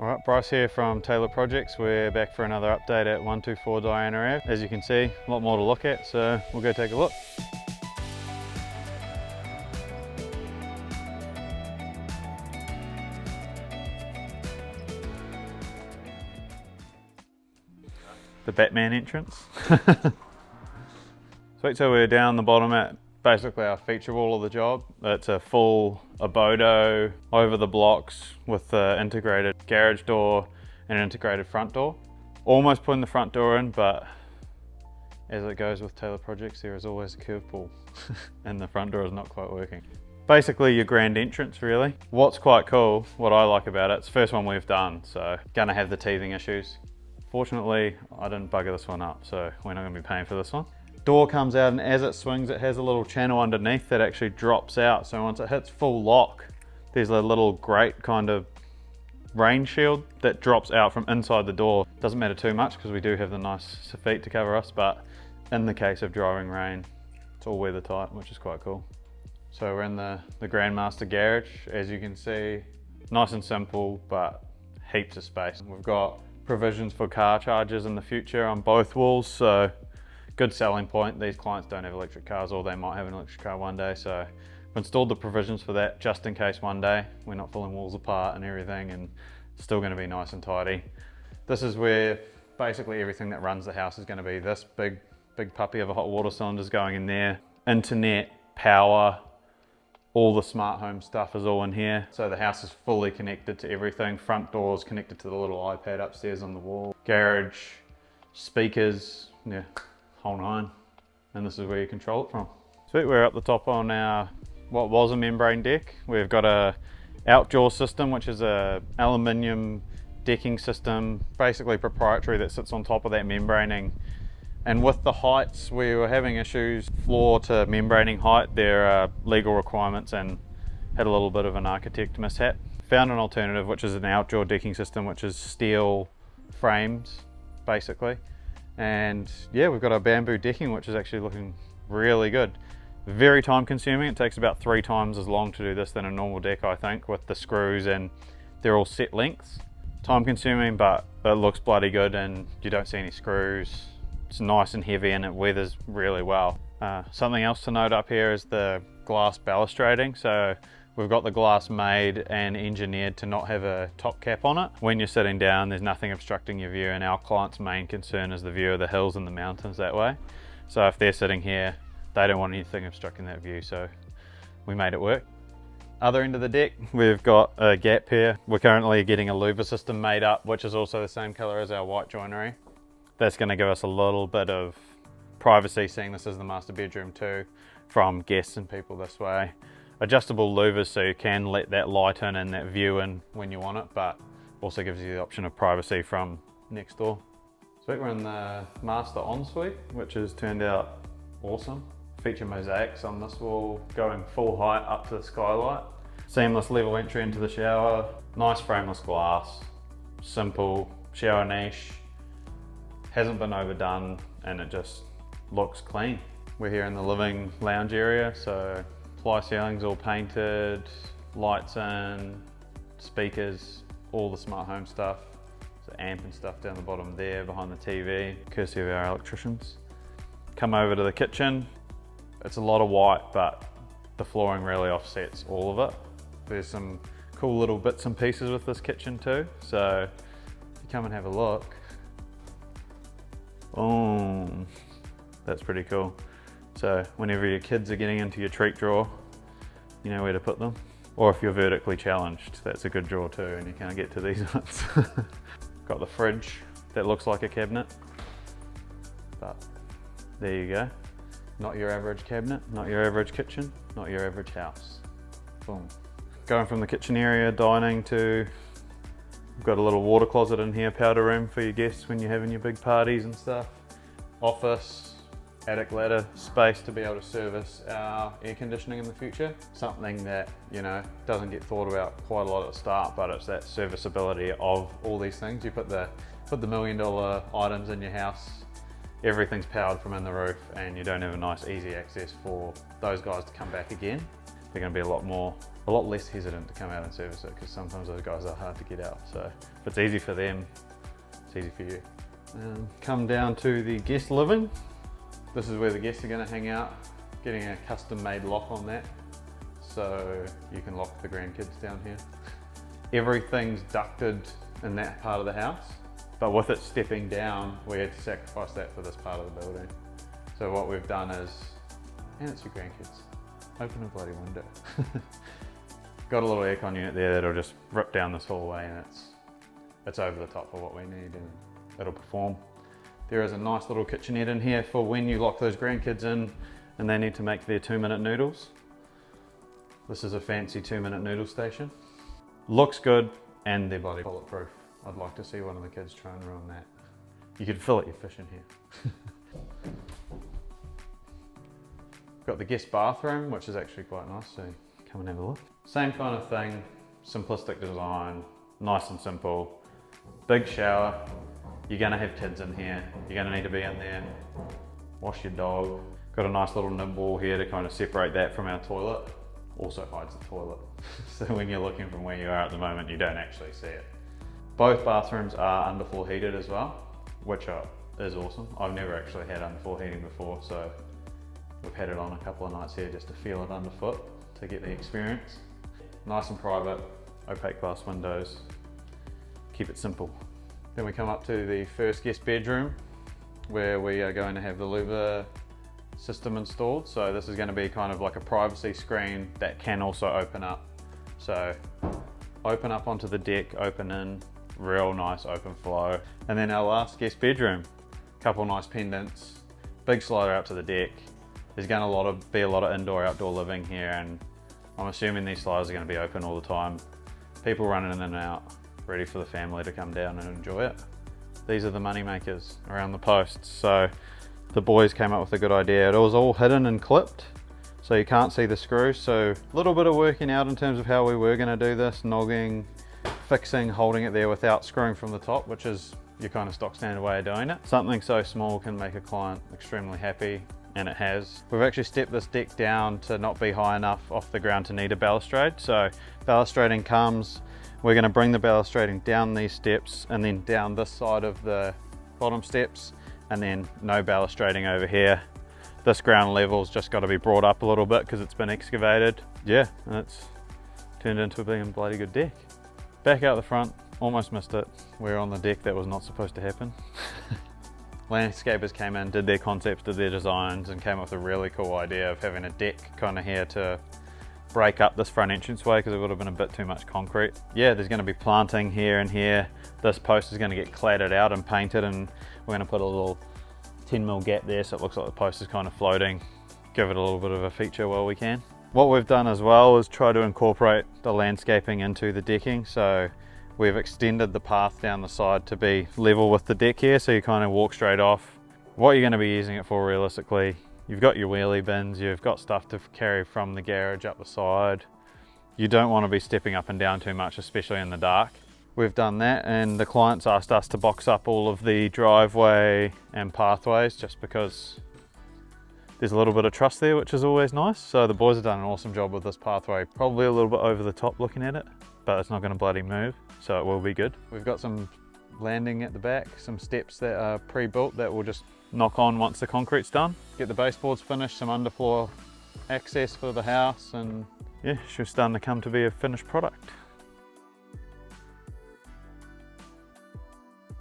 Alright, Bryce here from Taylor Projects. We're back for another update at 124 Diana Ave. As you can see, a lot more to look at, so we'll go take a look. The Batman entrance. Sweet, so we're down the bottom at basically our feature wall of the job. It's a full abodo over the blocks with the integrated garage door and an integrated front door. Almost putting the front door in, but as it goes with Taylor Projects, there is always a curveball and the front door is not quite working. Basically your grand entrance really. What's quite cool, what I like about it, it's the first one we've done, so gonna have the teething issues. Fortunately, I didn't bugger this one up, so we're not gonna be paying for this one. Door comes out and as it swings, it has a little channel underneath that actually drops out. So once it hits full lock, there's a little grate kind of rain shield that drops out from inside the door. Doesn't matter too much because we do have the nice feet to cover us, but in the case of driving rain, it's all weather tight, which is quite cool. So we're in the Grandmaster garage. As you can see, nice and simple, but heaps of space. We've got provisions for car chargers in the future on both walls, so good selling point. These clients don't have electric cars, or they might have an electric car one day, so we've installed the provisions for that just in case one day we're not pulling walls apart and everything, and it's still going to be nice and tidy. This is where basically everything that runs the house is going to be. This big puppy of a hot water cylinder is going in there. Internet, power, all the smart home stuff is all in here. So the house is fully connected to everything. Front door is connected to the little iPad upstairs on the wall. Garage, speakers, yeah, whole nine. And this is where you control it from. Sweet, we're up the top on our, what was a membrane deck. We've got a outjaw system, which is a aluminium decking system, basically proprietary, that sits on top of that membraning. And with the heights, we were having issues, floor to membraning height. There are legal requirements and had a little bit of an architect mishap. Found an alternative, which is an outjaw decking system, which is steel frames, basically. And yeah, we've got our bamboo decking, which is actually looking really good. Very time consuming. It takes about 3 times as long to do this than a normal deck, I think, with the screws, and they're all set lengths. Time consuming, but it looks bloody good and you don't see any screws. It's nice and heavy and it weathers really well. Something else to note up here is the glass balustrading. So we've got the glass made and engineered to not have a top cap on it. When you're sitting down, there's nothing obstructing your view, and our client's main concern is the view of the hills and the mountains that way. So if they're sitting here, they don't want anything obstructing that view, so we made it work. Other end of the deck, we've got a gap here. We're currently getting a louver system made up, which is also the same color as our white joinery. That's going to give us a little bit of privacy, seeing this is the master bedroom too, from guests and people this way. Adjustable louvers, so you can let that light in and that view in when you want it, but also gives you the option of privacy from next door. So we're in the master ensuite, which has turned out awesome. Feature mosaics on this wall, going full height up to the skylight. Seamless level entry into the shower. Nice frameless glass. Simple shower niche. Hasn't been overdone and it just looks clean. We're here in the living lounge area, so ply ceilings all painted, lights in, speakers, all the smart home stuff. So amp and stuff down the bottom there behind the TV, courtesy of our electricians. Come over to the kitchen. It's a lot of white, but the flooring really offsets all of it. There's some cool little bits and pieces with this kitchen too. So if you come and have a look, boom, that's pretty cool. So whenever your kids are getting into your treat drawer, you know where to put them. Or if you're vertically challenged, that's a good drawer too, and you can't get to these ones. Got the fridge that looks like a cabinet, but there you go. Not your average cabinet, not your average kitchen, not your average house. Boom. Going from the kitchen area, dining to, we've got a little water closet in here, powder room for your guests when you're having your big parties and stuff. Office, attic ladder, space to be able to service our air conditioning in the future. Something that, you know, doesn't get thought about quite a lot at the start, but it's that serviceability of all these things. You put the $1 million items in your house, everything's powered from in the roof, and you don't have a nice easy access for those guys to come back again. they're going to be a lot less hesitant to come out and service it, because sometimes those guys are hard to get out. So if it's easy for them, it's easy for you. Come down to the guest living. This is where the guests are going to hang out, getting a custom made lock on that, so you can lock the grandkids down here. Everything's ducted in that part of the house, but with it stepping down, we had to sacrifice that for this part of the building. So what we've done is, and it's your grandkids, open a bloody window. Got a little aircon unit there that'll just rip down this hallway, and it's over the top for what we need, and it'll perform. There is a nice little kitchenette in here for when you lock those grandkids in and they need to make their 2-minute noodles. This is a fancy 2-minute noodle station. Looks good, and they're bloody bulletproof. I'd like to see one of the kids try and ruin that. You could fillet your fish in here. Got the guest bathroom, which is actually quite nice, so come and have a look. Same kind of thing, simplistic design, nice and simple. Big shower. You're gonna have kids in here. You're gonna need to be in there. Wash your dog. Got a nice little nib wall here to kind of separate that from our toilet. Also hides the toilet. So when you're looking from where you are at the moment, you don't actually see it. Both bathrooms are underfloor heated as well, which is awesome. I've never actually had underfloor heating before, so we've had it on a couple of nights here just to feel it underfoot, to get the experience. Nice and private, opaque glass windows. Keep it simple. Then we come up to the first guest bedroom, where we are going to have the louver system installed. So this is going to be kind of like a privacy screen that can also open up. So open up onto the deck, open in, real nice open flow. And then our last guest bedroom, couple nice pendants, big slider out to the deck. There's going to be a lot of indoor-outdoor living here, and I'm assuming these sliders are going to be open all the time. People running in and out, ready for the family to come down and enjoy it. These are the money makers around the posts. So the boys came up with a good idea. It was all hidden and clipped, so you can't see the screws. So a little bit of working out in terms of how we were going to do this, nogging, fixing, holding it there without screwing from the top, which is your kind of stock standard way of doing it. Something so small can make a client extremely happy, and it has. We've actually stepped this deck down to not be high enough off the ground to need a balustrade. So balustrading comes, we're going to bring the balustrading down these steps and then down this side of the bottom steps, and then no balustrading over here. This ground level's just got to be brought up a little bit because it's been excavated. Yeah, and it's turned into a big and bloody good deck. Back out the front, almost missed it. We're on the deck that was not supposed to happen. Landscapers came in, did their concepts, did their designs, and came up with a really cool idea of having a deck kind of here to break up this front entranceway, because it would have been a bit too much concrete. Yeah, there's going to be planting here and here. This post is going to get cladded out and painted, and we're going to put a little 10mm gap there so it looks like the post is kind of floating. Give it a little bit of a feature while we can. What we've done as well is try to incorporate the landscaping into the decking. So we've extended the path down the side to be level with the deck here, so you kind of walk straight off. What you're going to be using it for realistically, you've got your wheelie bins, you've got stuff to carry from the garage up the side. You don't want to be stepping up and down too much, especially in the dark. We've done that, and the clients asked us to box up all of the driveway and pathways just because there's a little bit of trust there, which is always nice. So the boys have done an awesome job with this pathway, probably a little bit over the top looking at it, but it's not going to bloody move, so it will be good. We've got some landing at the back, some steps that are pre-built that will just knock on once the concrete's done. Get the baseboards finished, some underfloor access for the house, and yeah, she's starting to come to be a finished product.